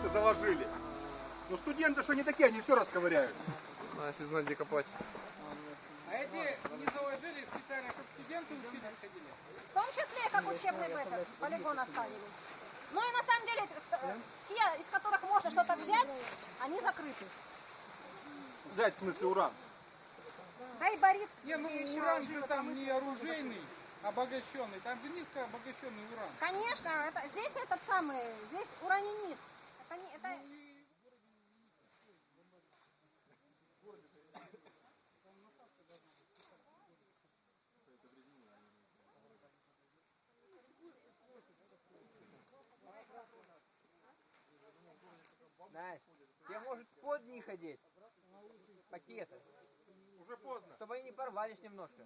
студенты заложили. Но студенты что не такие, они все расковыряют. А если знать, где копать. А эти не заложили специально, чтобы студенты учились ходили? В том числе, как учебный этот полигон оставили. Ну и на самом деле, те, из которых можно что-то взять, они закрыты. Взять, в смысле, уран. Да и барит, Не, ну где еще уран же жила там промышленность. не оружейный, обогащенный. Там же низко обогащенный уран. Конечно, здесь этот самый, здесь уранинит. Это Знаешь, тебе может под них одеть пакеты, Уже поздно. чтобы они не порвались немножко.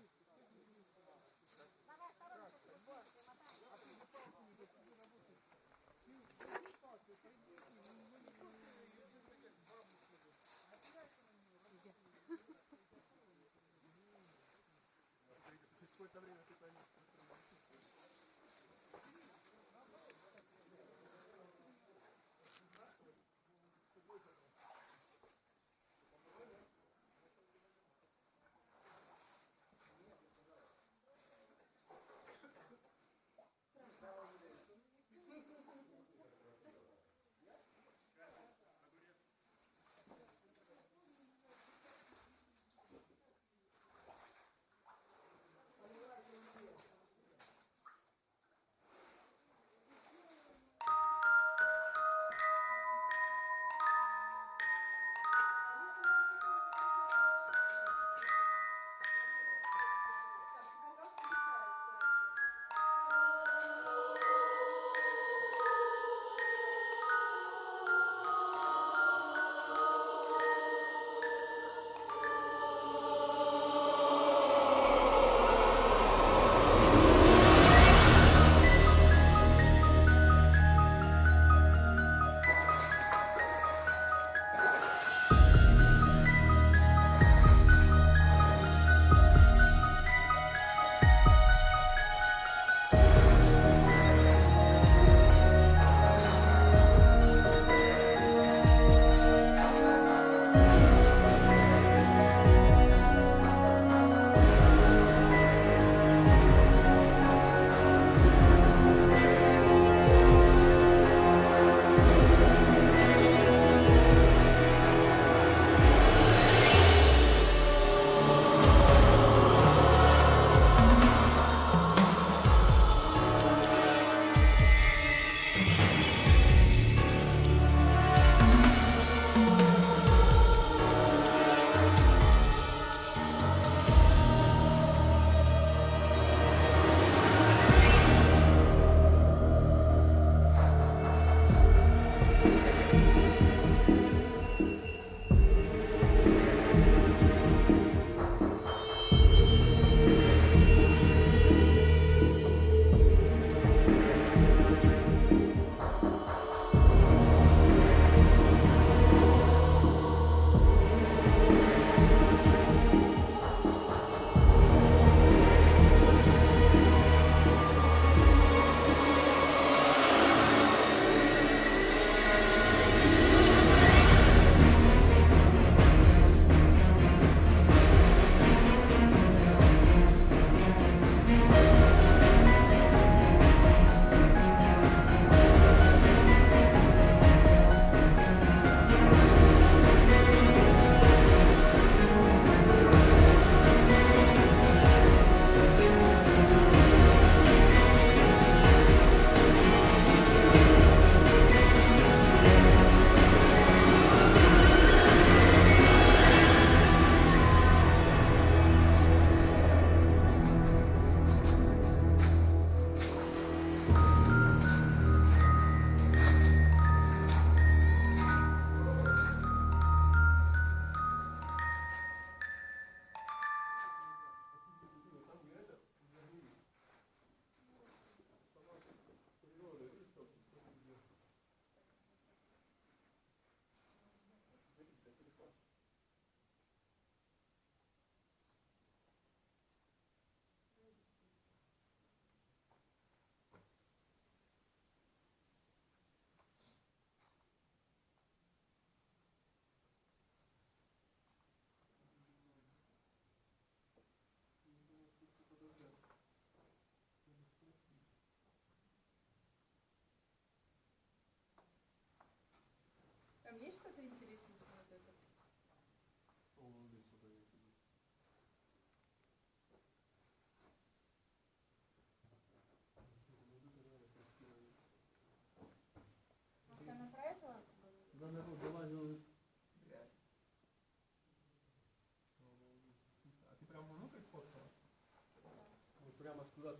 Все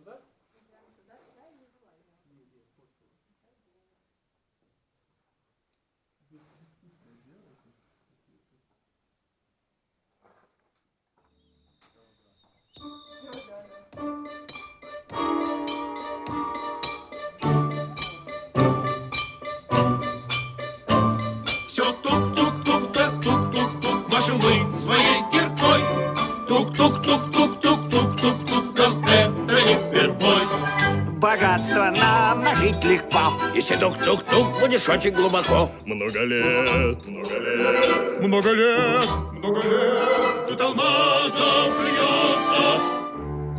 тук-тук-тук, да тук-тук-тук, машем мы своей киркой. Тук-тук-тук-тук-тук-тук-тук-тук, нам это не впервой. Богатство нам нажить легко. Если тук-тук-тук, будешь очень глубоко. Много лет, много лет, много лет, много лет, тут алмазов льется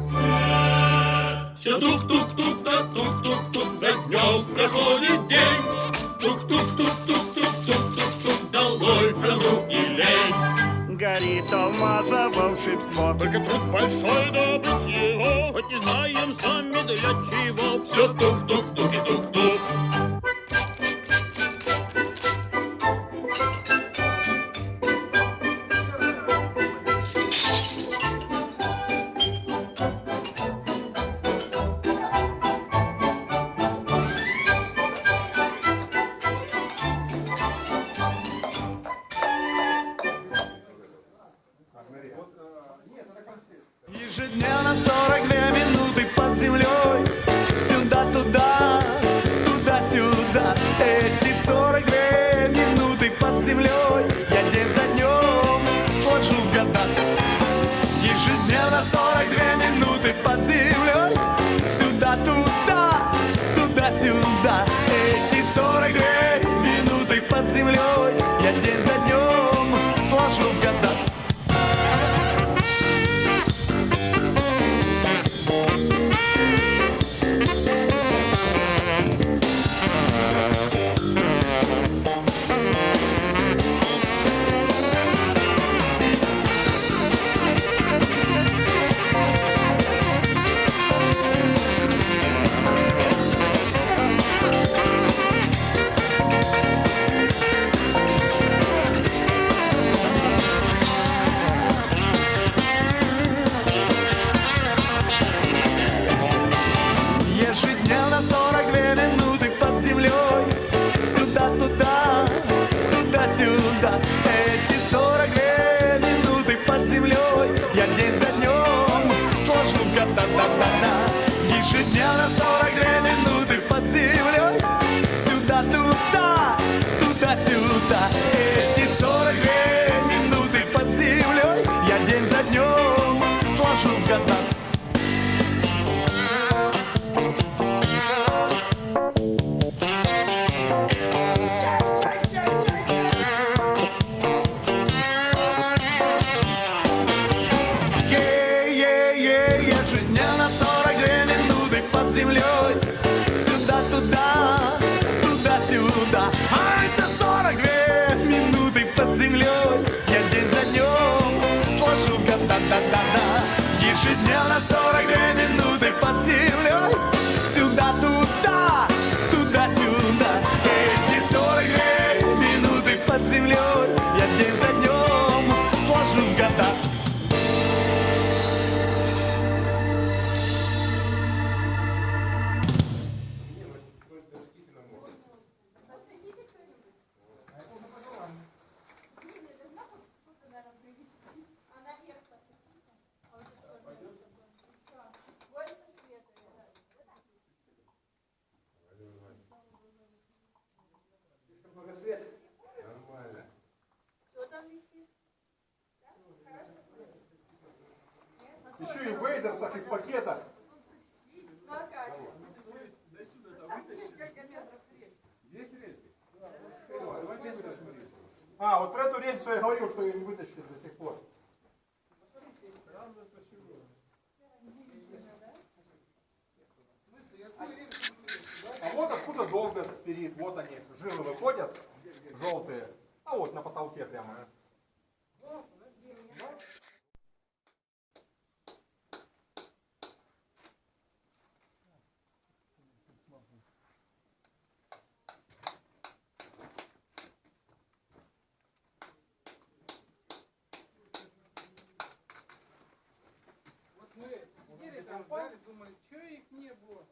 свет. Все тук-тук-тук, да тук-тук-тук, за днем проходит день. Тук-тук-тук-тук-тук-тук-тук-тук, долой хандру и лень. Горит алмаза волшебство. Только труд большой добыть его, хоть не знаем сами для чего. Все тук-тук-тук и тук-тук. Ежедневно 42 минуты под землей. Сюда-туда, туда-сюда. Эти 42 минуты под землей я день за днем сложу в года. Ежедневно 42 минуты под землей. Сюда-туда, туда-сюда. Эти 42 минуты под землей я день за днем сложу в года. Ежедневно 42 минуты под землей. Сюда-туда, туда-сюда. Эти 42 минуты под землей я день за днем сложу в года. Да-да-да. Ежедневно 42 минуты под землей. Сюда-туда, туда-сюда. Эти 42 минуты под землей я день за днем сложу в года. Ежедневно 42 минуты под землей. Сюда-туда, туда-сюда. А эти 42 минуты под землей я день за днем сложу в года. Да-да-да. Ежедневно 42 минуты под землей. Сюда-туда, туда-сюда. Эти 42 минуты под землей я день за днем сложу в года. Еще и в вейдерсах, и в пакетах. А, вот про эту рельсу я говорил, что ее не вытащили до сих пор. А вот откуда долго перит, вот они, жилы выходят, желтые, а вот на потолке прямо. Вот мы сидели компании, думали, что их не было.